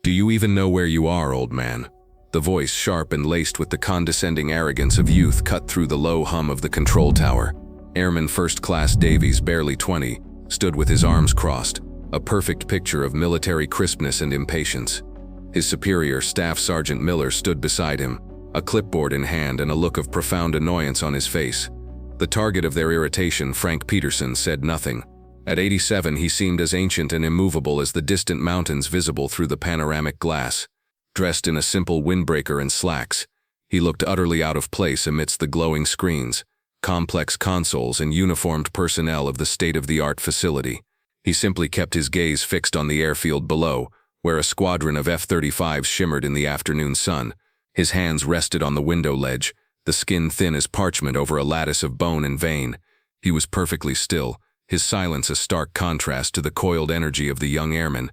"Do you even know where you are, old man?" The voice, sharp and laced with the condescending arrogance of youth, cut through the low hum of the control tower. Airman First Class Davies, barely 20, stood with his arms crossed, a perfect picture of military crispness and impatience. His superior, Staff Sergeant Miller, stood beside him, a clipboard in hand and a look of profound annoyance on his face. The target of their irritation, Frank Peterson, said nothing. At 87, he seemed as ancient and immovable as the distant mountains visible through the panoramic glass. Dressed in a simple windbreaker and slacks, he looked utterly out of place amidst the glowing screens, complex consoles, and uniformed personnel of the state-of-the-art facility. He simply kept his gaze fixed on the airfield below, where a squadron of F-35s shimmered in the afternoon sun. His hands rested on the window ledge, the skin thin as parchment over a lattice of bone and vein. He was perfectly still, his silence a stark contrast to the coiled energy of the young airman.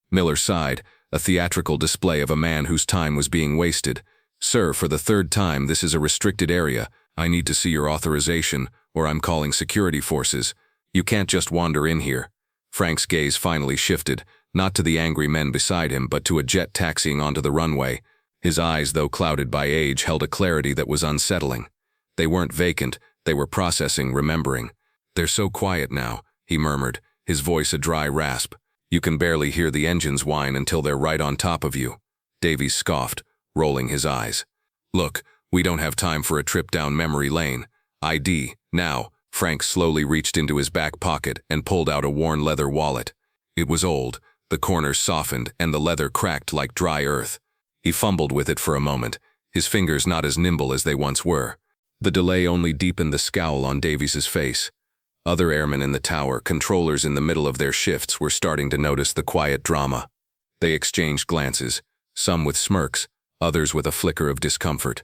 Miller sighed, a theatrical display of a man whose time was being wasted. "Sir, for the third time, this is a restricted area. I need to see your authorization, or I'm calling security forces. You can't just wander in here." Frank's gaze finally shifted, not to the angry men beside him, but to a jet taxiing onto the runway. His eyes, though clouded by age, held a clarity that was unsettling. They weren't vacant, they were processing, remembering. "They're so quiet now," he murmured, his voice a dry rasp. "You can barely hear the engines whine until they're right on top of you." Davies scoffed, rolling his eyes. "Look, we don't have time for a trip down memory lane. ID, now." Frank slowly reached into his back pocket and pulled out a worn leather wallet. It was old, the corners softened, and the leather cracked like dry earth. He fumbled with it for a moment, his fingers not as nimble as they once were. The delay only deepened the scowl on Davies's face. Other airmen in the tower, controllers in the middle of their shifts, were starting to notice the quiet drama. They exchanged glances, some with smirks, others with a flicker of discomfort.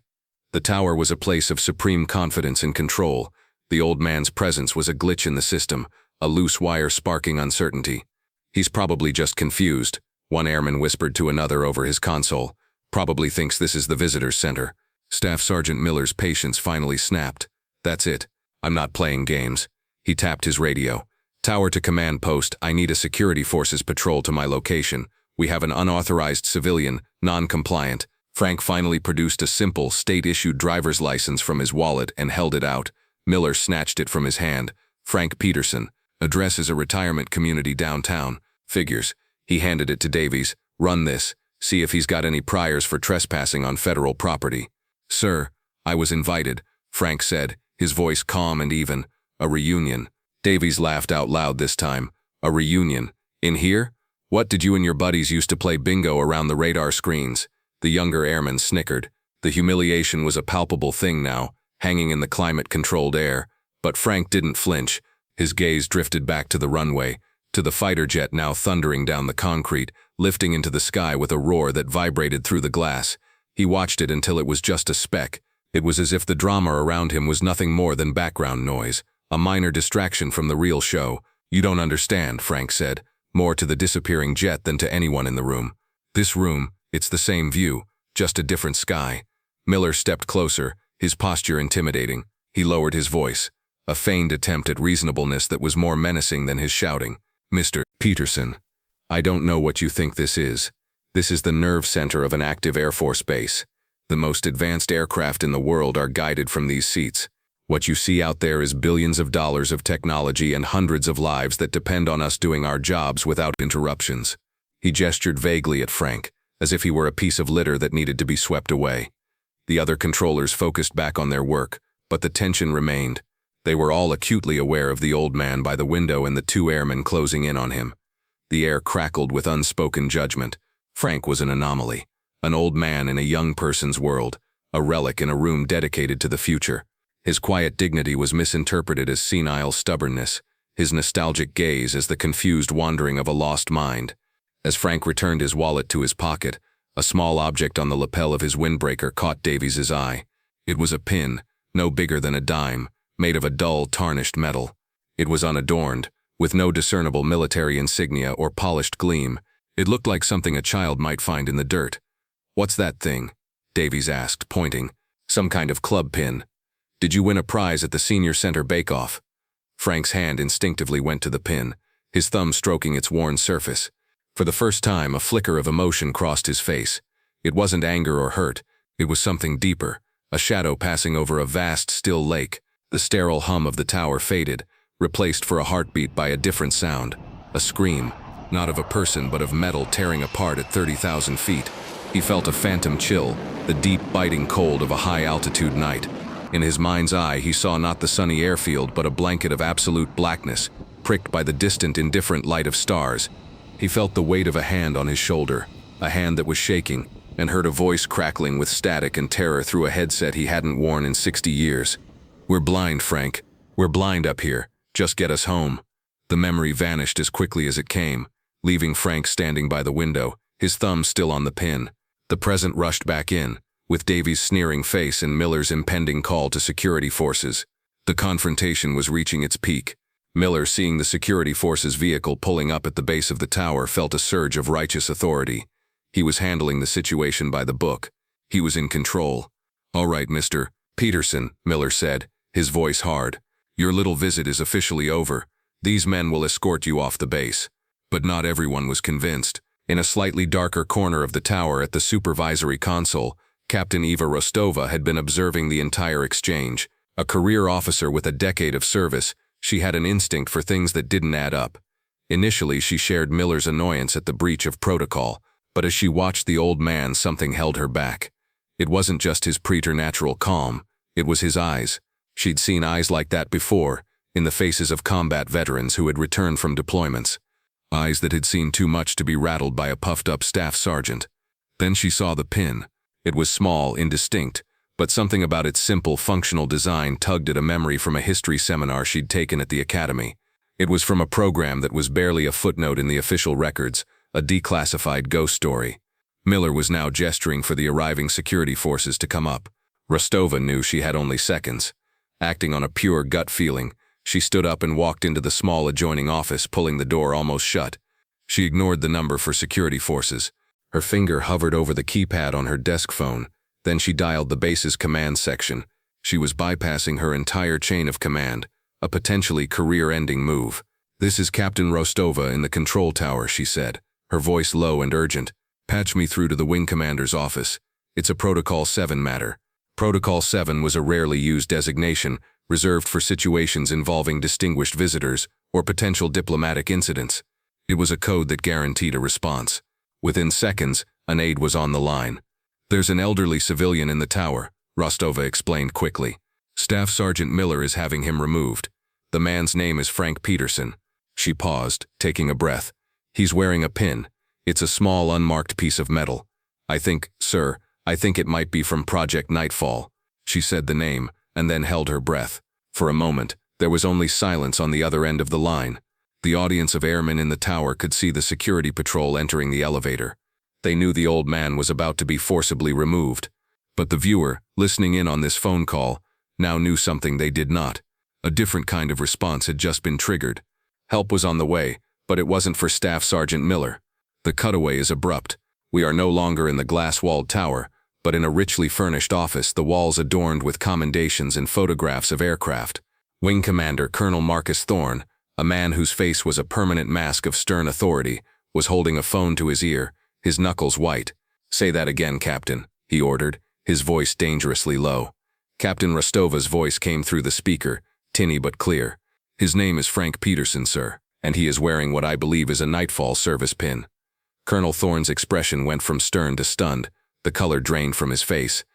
The tower was a place of supreme confidence and control. The old man's presence was a glitch in the system, a loose wire sparking uncertainty. "He's probably just confused," one airman whispered to another over his console. "Probably thinks this is the visitor's center." Staff Sergeant Miller's patience finally snapped. "That's it. I'm not playing games." He tapped his radio. "Tower to command post, I need a security forces patrol to my location. We have an unauthorized civilian, non-compliant." Frank finally produced a simple, state-issued driver's license from his wallet and held it out. Miller snatched it from his hand. "Frank Peterson. Address is a retirement community downtown. Figures." He handed it to Davies. "Run this. See if he's got any priors for trespassing on federal property." "Sir, I was invited," Frank said, his voice calm and even. "A reunion." Davies laughed out loud this time. "A reunion? In here? What, did you and your buddies used to play bingo around the radar screens?" The younger airman snickered. The humiliation was a palpable thing now, hanging in the climate-controlled air. But Frank didn't flinch. His gaze drifted back to the runway, to the fighter jet now thundering down the concrete, lifting into the sky with a roar that vibrated through the glass. He watched it until it was just a speck. It was as if the drama around him was nothing more than background noise, a minor distraction from the real show. "You don't understand," Frank said, more to the disappearing jet than to anyone in the room. "This room, it's the same view, just a different sky." Miller stepped closer, his posture intimidating. He lowered his voice, a feigned attempt at reasonableness that was more menacing than his shouting. "Mr. Peterson, I don't know what you think this is. This is the nerve center of an active Air Force base. The most advanced aircraft in the world are guided from these seats. What you see out there is billions of dollars of technology and hundreds of lives that depend on us doing our jobs without interruptions." He gestured vaguely at Frank, as if he were a piece of litter that needed to be swept away. The other controllers focused back on their work, but the tension remained. They were all acutely aware of the old man by the window and the two airmen closing in on him. The air crackled with unspoken judgment. Frank was an anomaly, an old man in a young person's world, a relic in a room dedicated to the future. His quiet dignity was misinterpreted as senile stubbornness, his nostalgic gaze as the confused wandering of a lost mind. As Frank returned his wallet to his pocket, a small object on the lapel of his windbreaker caught Davies's eye. It was a pin, no bigger than a dime, made of a dull, tarnished metal. It was unadorned, with no discernible military insignia or polished gleam. It looked like something a child might find in the dirt. "What's that thing?" Davies asked, pointing. "Some kind of club pin. Did you win a prize at the Senior Center bake-off?" Frank's hand instinctively went to the pin, his thumb stroking its worn surface. For the first time, a flicker of emotion crossed his face. It wasn't anger or hurt. It was something deeper, a shadow passing over a vast, still lake. The sterile hum of the tower faded, replaced for a heartbeat by a different sound. A scream, not of a person but of metal tearing apart at 30,000 feet. He felt a phantom chill, the deep, biting cold of a high-altitude night. In his mind's eye, he saw not the sunny airfield but a blanket of absolute blackness, pricked by the distant, indifferent light of stars. He felt the weight of a hand on his shoulder, a hand that was shaking, and heard a voice crackling with static and terror through a headset he hadn't worn in 60 years. "We're blind, Frank. We're blind up here. Just get us home." The memory vanished as quickly as it came, leaving Frank standing by the window, his thumb still on the pin. The present rushed back in, with Davy's sneering face and Miller's impending call to security forces. The confrontation was reaching its peak. Miller, seeing the security forces' vehicle pulling up at the base of the tower, felt a surge of righteous authority. He was handling the situation by the book. He was in control. "All right, Mr. Peterson," Miller said, his voice hard. "Your little visit is officially over. These men will escort you off the base." But not everyone was convinced. In a slightly darker corner of the tower at the supervisory console, Captain Eva Rostova had been observing the entire exchange. A career officer with a decade of service, she had an instinct for things that didn't add up. Initially, she shared Miller's annoyance at the breach of protocol, but as she watched the old man, something held her back. It wasn't just his preternatural calm, it was his eyes. She'd seen eyes like that before, in the faces of combat veterans who had returned from deployments. Eyes that had seen too much to be rattled by a puffed-up staff sergeant. Then she saw the pin. It was small, indistinct, but something about its simple, functional design tugged at a memory from a history seminar she'd taken at the academy. It was from a program that was barely a footnote in the official records, a declassified ghost story. Miller was now gesturing for the arriving security forces to come up. Rostova knew she had only seconds. Acting on a pure gut feeling, she stood up and walked into the small adjoining office, pulling the door almost shut. She ignored the number for security forces. Her finger hovered over the keypad on her desk phone. Then she dialed the base's command section. She was bypassing her entire chain of command, a potentially career-ending move. "This is Captain Rostova in the control tower," she said, her voice low and urgent. "Patch me through to the wing commander's office. It's a Protocol 7 matter." Protocol 7 was a rarely used designation, reserved for situations involving distinguished visitors or potential diplomatic incidents. It was a code that guaranteed a response. Within seconds, an aide was on the line. "There's an elderly civilian in the tower," Rostova explained quickly. "Staff Sergeant Miller is having him removed. The man's name is Frank Peterson." She paused, taking a breath. "He's wearing a pin. It's a small, unmarked piece of metal. I think it might be from Project Nightfall." She said the name, and then held her breath. For a moment, there was only silence on the other end of the line. The audience of airmen in the tower could see the security patrol entering the elevator. They knew the old man was about to be forcibly removed. But the viewer, listening in on this phone call, now knew something they did not. A different kind of response had just been triggered. Help was on the way, but it wasn't for Staff Sergeant Miller. The cutaway is abrupt. We are no longer in the glass-walled tower, but in a richly furnished office, the walls adorned with commendations and photographs of aircraft. Wing Commander Colonel Marcus Thorne, a man whose face was a permanent mask of stern authority, was holding a phone to his ear, his knuckles white. "Say that again, Captain," he ordered, his voice dangerously low. Captain Rostova's voice came through the speaker, tinny but clear. "His name is Frank Peterson, sir, and he is wearing what I believe is a Nightfall service pin." Colonel Thorne's expression went from stern to stunned. The color drained from his face.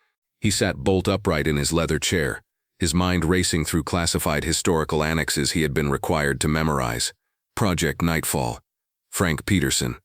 He sat bolt upright in his leather chair, his mind racing through classified historical annexes he had been required to memorize. Project Nightfall. Frank Peterson.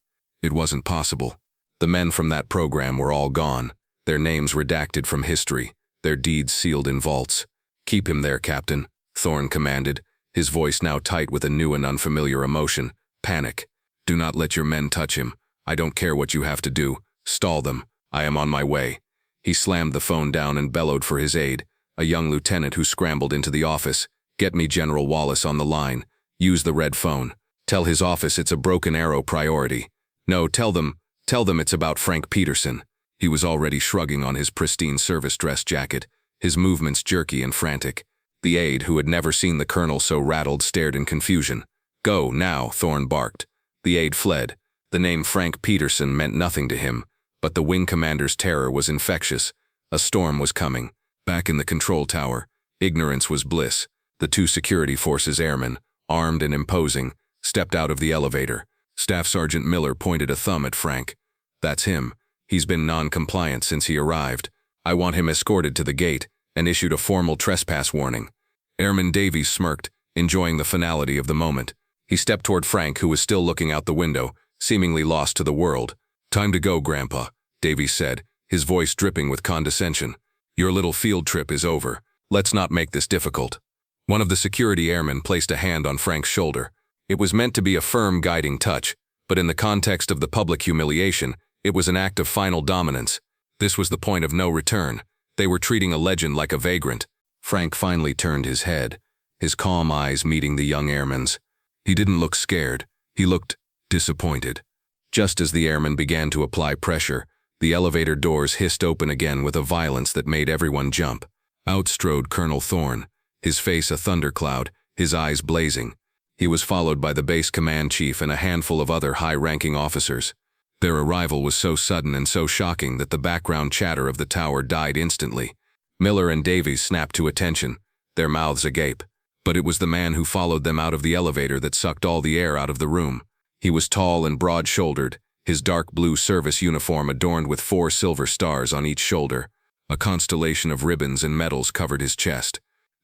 It wasn't possible. The men from that program were all gone, their names redacted from history, their deeds sealed in vaults. "Keep him there, Captain," Thorne commanded, his voice now tight with a new and unfamiliar emotion, panic. "Do not let your men touch him. I don't care what you have to do. Stall them. I am on my way." He slammed the phone down and bellowed for his aide, a young lieutenant who scrambled into the office. "Get me General Wallace on the line. Use the red phone. Tell his office it's a Broken Arrow priority. No, tell them it's about Frank Peterson." He was already shrugging on his pristine service dress jacket, his movements jerky and frantic. The aide, who had never seen the colonel so rattled, stared in confusion. "Go, now," Thorne barked. The aide fled. The name Frank Peterson meant nothing to him, but the wing commander's terror was infectious. A storm was coming. Back in the control tower, ignorance was bliss. The two security forces airmen, armed and imposing, stepped out of the elevator. Staff Sergeant Miller pointed a thumb at Frank. "That's him. He's been non-compliant since he arrived. I want him escorted to the gate," and issued a formal trespass warning. Airman Davies smirked, enjoying the finality of the moment. He stepped toward Frank, who was still looking out the window, seemingly lost to the world. "Time to go, Grandpa," Davies said, his voice dripping with condescension. "Your little field trip is over. Let's not make this difficult." One of the security airmen placed a hand on Frank's shoulder. It was meant to be a firm, guiding touch, but in the context of the public humiliation, it was an act of final dominance. This was the point of no return. They were treating a legend like a vagrant. Frank finally turned his head, his calm eyes meeting the young airman's. He didn't look scared. He looked disappointed. Just as the airman began to apply pressure, the elevator doors hissed open again with a violence that made everyone jump. Out strode Colonel Thorne, his face a thundercloud, his eyes blazing. He was followed by the base command chief and a handful of other high-ranking officers. Their arrival was so sudden and so shocking that the background chatter of the tower died instantly. Miller and Davies snapped to attention, their mouths agape. But it was the man who followed them out of the elevator that sucked all the air out of the room. He was tall and broad-shouldered, his dark blue service uniform adorned with 4 silver stars on each shoulder. A constellation of ribbons and medals covered his chest.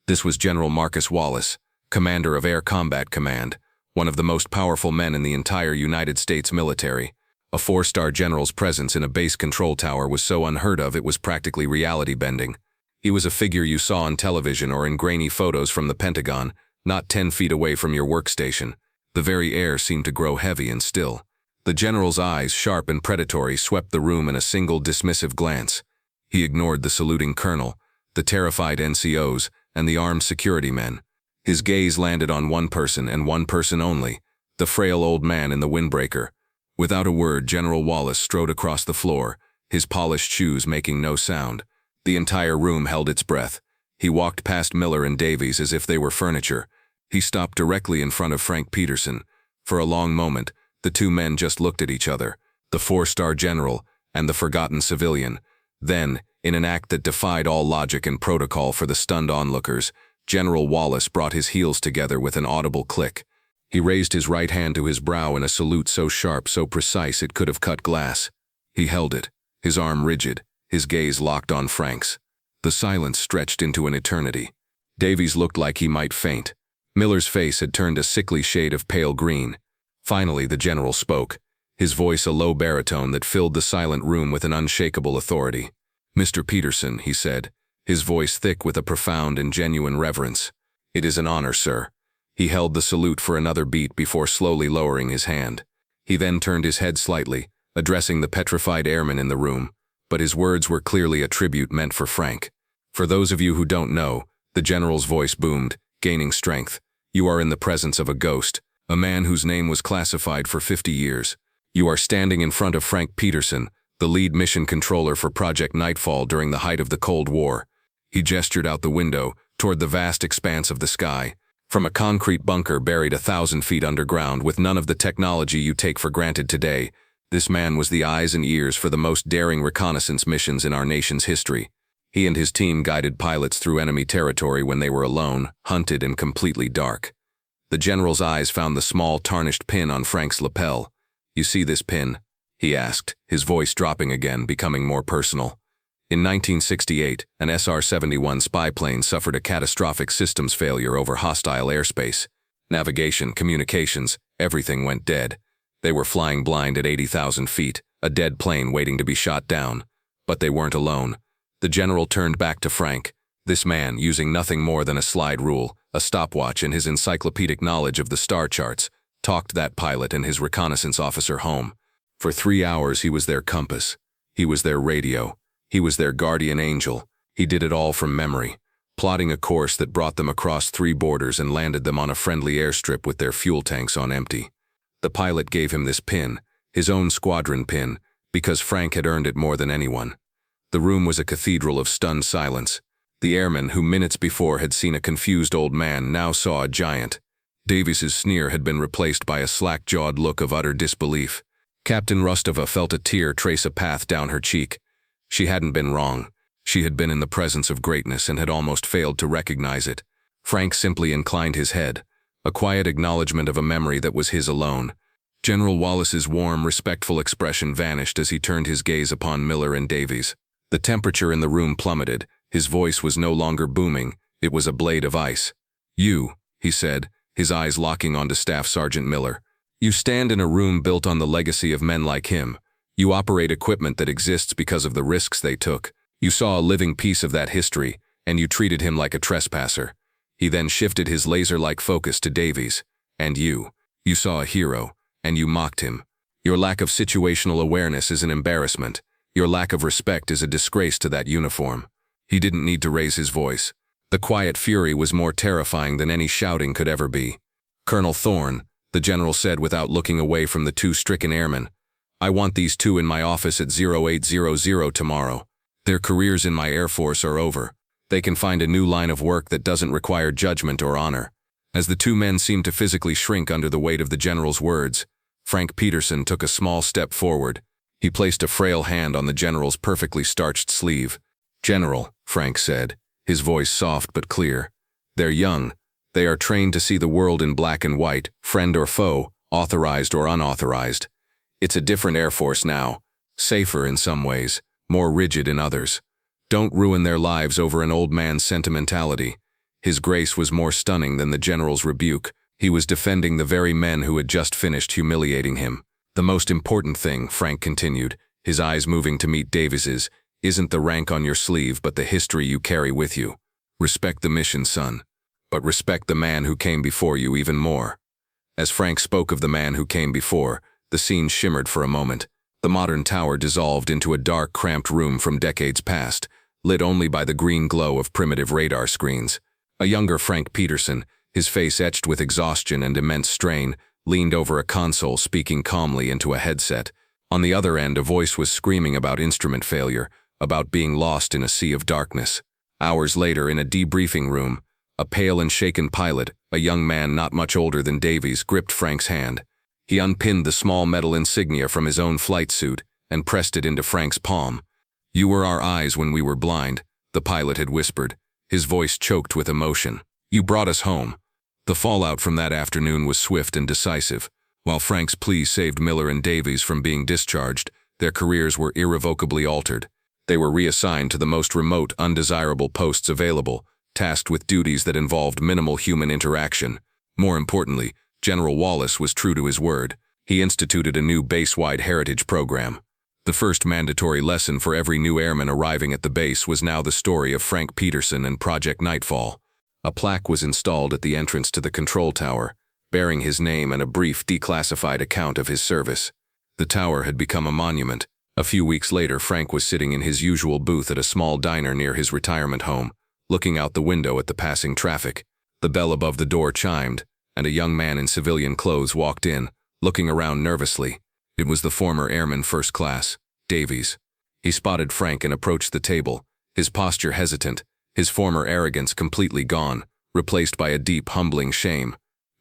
This was General Marcus Wallace, commander of Air Combat Command, one of the most powerful men in the entire United States military. A 4-star general's presence in a base control tower was so unheard of it was practically reality-bending. He was a figure you saw on television or in grainy photos from the Pentagon, not 10 feet away from your workstation. The very air seemed to grow heavy and still. The general's eyes, sharp and predatory, swept the room in a single dismissive glance. He ignored the saluting colonel, the terrified NCOs, and the armed security men. His gaze landed on one person and one person only, the frail old man in the windbreaker. Without a word, General Wallace strode across the floor, his polished shoes making no sound. The entire room held its breath. He walked past Miller and Davies as if they were furniture. He stopped directly in front of Frank Peterson. For a long moment, the two men just looked at each other, the 4-star general and the forgotten civilian. Then, in an act that defied all logic and protocol for the stunned onlookers, General Wallace brought his heels together with an audible click. He raised his right hand to his brow in a salute so sharp, so precise it could have cut glass. He held it, his arm rigid, his gaze locked on Frank's. The silence stretched into an eternity. Davies looked like he might faint. Miller's face had turned a sickly shade of pale green. Finally, the general spoke, his voice a low baritone that filled the silent room with an unshakable authority. "Mr. Peterson," he said, his voice thick with a profound and genuine reverence. "It is an honor, sir." He held the salute for another beat before slowly lowering his hand. He then turned his head slightly, addressing the petrified airmen in the room, but his words were clearly a tribute meant for Frank. "For those of you who don't know," the general's voice boomed, gaining strength, "you are in the presence of a ghost, a man whose name was classified for 50 years. You are standing in front of Frank Peterson, the lead mission controller for Project Nightfall during the height of the Cold War." He gestured out the window, toward the vast expanse of the sky. From a concrete bunker buried 1,000 feet underground with none of the technology you take for granted today, this man was the eyes and ears for the most daring reconnaissance missions in our nation's history. He and his team guided pilots through enemy territory when they were alone, hunted, and completely dark. The general's eyes found the small tarnished pin on Frank's lapel. "You see this pin?" he asked, his voice dropping again, becoming more personal. In 1968, an SR-71 spy plane suffered a catastrophic systems failure over hostile airspace. Navigation, communications, everything went dead. They were flying blind at 80,000 feet, a dead plane waiting to be shot down. But they weren't alone. The general turned back to Frank. This man, using nothing more than a slide rule, a stopwatch, and his encyclopedic knowledge of the star charts, talked that pilot and his reconnaissance officer home. For 3 hours he was their compass. He was their radio. He was their guardian angel. He did it all from memory, plotting a course that brought them across 3 borders and landed them on a friendly airstrip with their fuel tanks on empty. The pilot gave him this pin, his own squadron pin, because Frank had earned it more than anyone. The room was a cathedral of stunned silence. The airman, who minutes before had seen a confused old man, now saw a giant. Davies's sneer had been replaced by a slack-jawed look of utter disbelief. Captain Rostova felt a tear trace a path down her cheek. She hadn't been wrong. She had been in the presence of greatness and had almost failed to recognize it. Frank simply inclined his head, a quiet acknowledgement of a memory that was his alone. General Wallace's warm, respectful expression vanished as he turned his gaze upon Miller and Davies. The temperature in the room plummeted. His voice was no longer booming, it was a blade of ice. "You," he said, his eyes locking onto Staff Sergeant Miller. "You stand in a room built on the legacy of men like him. You operate equipment that exists because of the risks they took. You saw a living piece of that history, and you treated him like a trespasser." He then shifted his laser-like focus to Davies. "And you saw a hero, and you mocked him. Your lack of situational awareness is an embarrassment. Your lack of respect is a disgrace to that uniform." He didn't need to raise his voice. The quiet fury was more terrifying than any shouting could ever be. "Colonel Thorne," the general said without looking away from the two stricken airmen, "I want these two in my office at 0800 tomorrow. Their careers in my Air Force are over. They can find a new line of work that doesn't require judgment or honor." As the two men seemed to physically shrink under the weight of the general's words, Frank Peterson took a small step forward. He placed a frail hand on the general's perfectly starched sleeve. "General," Frank said, his voice soft but clear, "they're young. They are trained to see the world in black and white, friend or foe, authorized or unauthorized. It's a different Air Force now, safer in some ways, more rigid in others. Don't ruin their lives over an old man's sentimentality." His grace was more stunning than the general's rebuke. He was defending the very men who had just finished humiliating him. "The most important thing," Frank continued, his eyes moving to meet Davies's, "isn't the rank on your sleeve but the history you carry with you. Respect the mission, son. But respect the man who came before you even more." As Frank spoke of the man who came before, the scene shimmered for a moment. The modern tower dissolved into a dark, cramped room from decades past, lit only by the green glow of primitive radar screens. A younger Frank Peterson, his face etched with exhaustion and immense strain, leaned over a console speaking calmly into a headset. On the other end, a voice was screaming about instrument failure, about being lost in a sea of darkness. Hours later, in a debriefing room, a pale and shaken pilot, a young man not much older than Davies, gripped Frank's hand. He unpinned the small metal insignia from his own flight suit and pressed it into Frank's palm. "You were our eyes when we were blind," the pilot had whispered, his voice choked with emotion. "You brought us home." The fallout from that afternoon was swift and decisive. While Frank's plea saved Miller and Davies from being discharged, their careers were irrevocably altered. They were reassigned to the most remote, undesirable posts available, tasked with duties that involved minimal human interaction. More importantly, General Wallace was true to his word. He instituted a new base-wide heritage program. The first mandatory lesson for every new airman arriving at the base was now the story of Frank Peterson and Project Nightfall. A plaque was installed at the entrance to the control tower, bearing his name and a brief declassified account of his service. The tower had become a monument. A few weeks later, Frank was sitting in his usual booth at a small diner near his retirement home, looking out the window at the passing traffic. The bell above the door chimed, and a young man in civilian clothes walked in, looking around nervously. It was the former airman first class, Davies. He spotted Frank and approached the table, his posture hesitant, his former arrogance completely gone, replaced by a deep, humbling shame.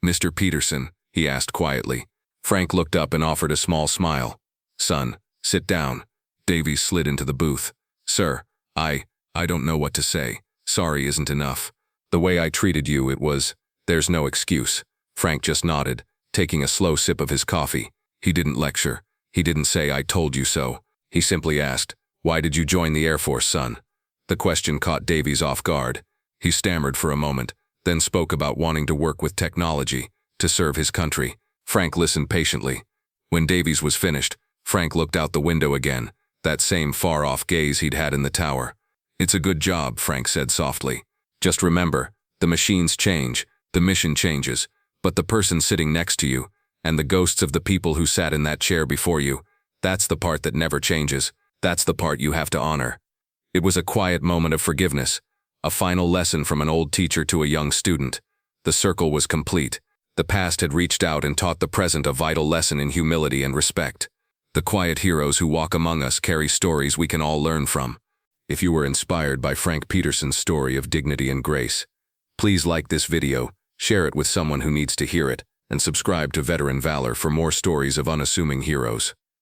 "Mr. Peterson," he asked quietly. Frank looked up and offered a small smile. "Son, sit down." Davies slid into the booth. "Sir, I don't know what to say. Sorry isn't enough. The way I treated you, it was, there's no excuse." Frank just nodded, taking a slow sip of his coffee. He didn't lecture. He didn't say, "I told you so." He simply asked, "Why did you join the Air Force, son?" The question caught Davies off guard. He stammered for a moment, then spoke about wanting to work with technology, to serve his country. Frank listened patiently. When Davies was finished, Frank looked out the window again, that same far-off gaze he'd had in the tower. "It's a good job," Frank said softly. "Just remember, the machines change, the mission changes, but the person sitting next to you, and the ghosts of the people who sat in that chair before you, that's the part that never changes. That's the part you have to honor." It was a quiet moment of forgiveness, a final lesson from an old teacher to a young student. The circle was complete. The past had reached out and taught the present a vital lesson in humility and respect. The quiet heroes who walk among us carry stories we can all learn from. If you were inspired by Frank Peterson's story of dignity and grace, please like this video, share it with someone who needs to hear it, and subscribe to Veteran Valor for more stories of unassuming heroes.